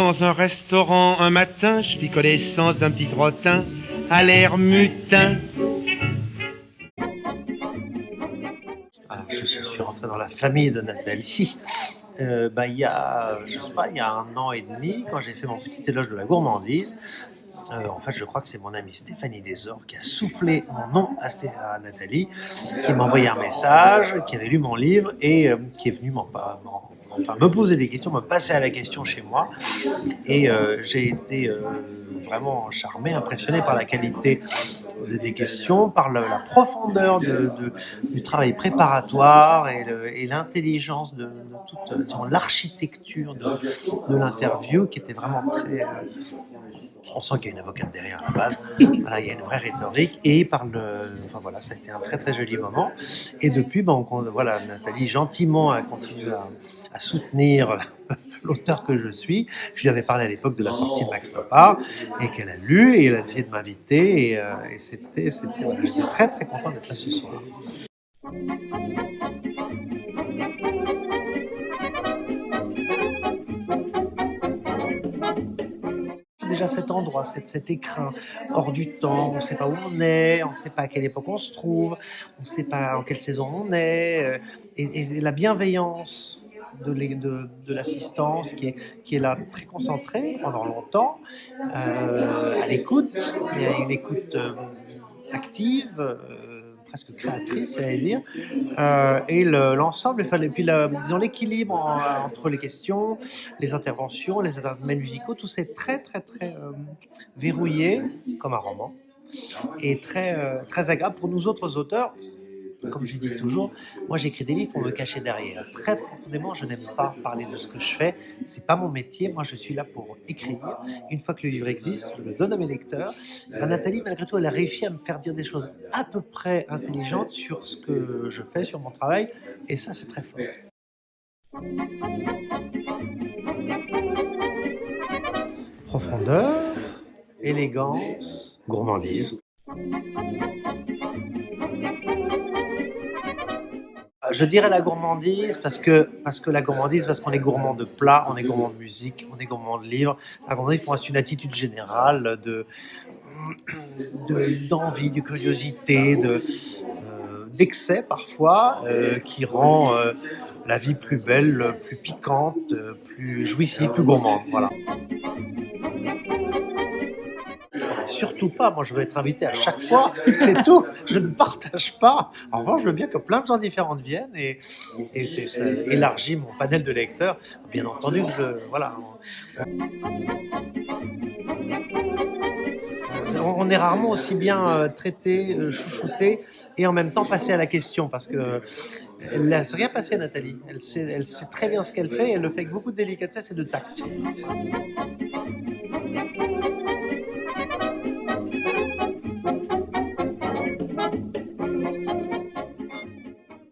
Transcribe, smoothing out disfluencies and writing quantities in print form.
dans un restaurant un matin, je fis connaissance d'un petit crottin à l'air mutin. Alors, je suis rentré dans la famille de Nathalie il y a, je sais pas, il y a 1 an et demi, quand j'ai fait mon petit éloge de la gourmandise. En fait, je crois que c'est mon amie Stéphanie Desor qui a soufflé mon nom à Nathalie, qui m'a envoyé un message, qui avait lu mon livre et qui est venu me poser des questions, me passer à la question chez moi. Et j'ai été vraiment charmé, impressionné par la qualité des questions, par la profondeur du travail préparatoire et l'intelligence de toute l'architecture de l'interview qui était vraiment très... on sent qu'il y a une avocate derrière à la base. Voilà, il y a une vraie rhétorique et enfin voilà, ça a été un très très joli moment. Et depuis, voilà, Nathalie gentiment a continué à soutenir l'auteur que je suis. Je lui avais parlé à l'époque de la sortie de Max Topard et qu'elle a lu et elle a décidé de m'inviter et voilà, j'étais très très content d'être là ce soir. Déjà cet endroit, cet écrin hors du temps, on ne sait pas où on est, on ne sait pas à quelle époque on se trouve, on ne sait pas en quelle saison on est, et la bienveillance de l'assistance qui est là très concentrée pendant longtemps, à l'écoute, il y a une écoute active, presque créatrice, j'allais dire, et l'ensemble, puis disons l'équilibre entre les questions, les interventions, les intermèdes musicaux, tout c'est très très très verrouillé comme un roman et très agréable pour nous autres auteurs. Comme je dis toujours, moi j'écris des livres pour me cacher derrière. Très profondément, je n'aime pas parler de ce que je fais. C'est pas mon métier. Moi, je suis là pour écrire. Une fois que le livre existe, je le donne à mes lecteurs. Nathalie, malgré tout, elle a réussi à me faire dire des choses à peu près intelligentes sur ce que je fais, sur mon travail. Et ça, c'est très fort. Profondeur, élégance, gourmandise. Je dirais la gourmandise parce que la gourmandise, parce qu'on est gourmand de plats, on est gourmand de musique, on est gourmand de livres. La gourmandise, pour moi, c'est une attitude générale d'envie, de curiosité, d'excès parfois, qui rend la vie plus belle, plus piquante, plus jouissive, plus gourmande. Voilà. Surtout pas, moi je veux être invité à chaque fois, c'est tout, je ne partage pas. En revanche, je veux bien que plein de gens différents viennent et ça élargit mon panel de lecteurs. Bien entendu que voilà. On est rarement aussi bien traité, chouchouté et en même temps passé à la question parce que elle laisse rien passer, Nathalie. Elle sait très bien ce qu'elle fait et elle le fait avec beaucoup de délicatesse et de tact.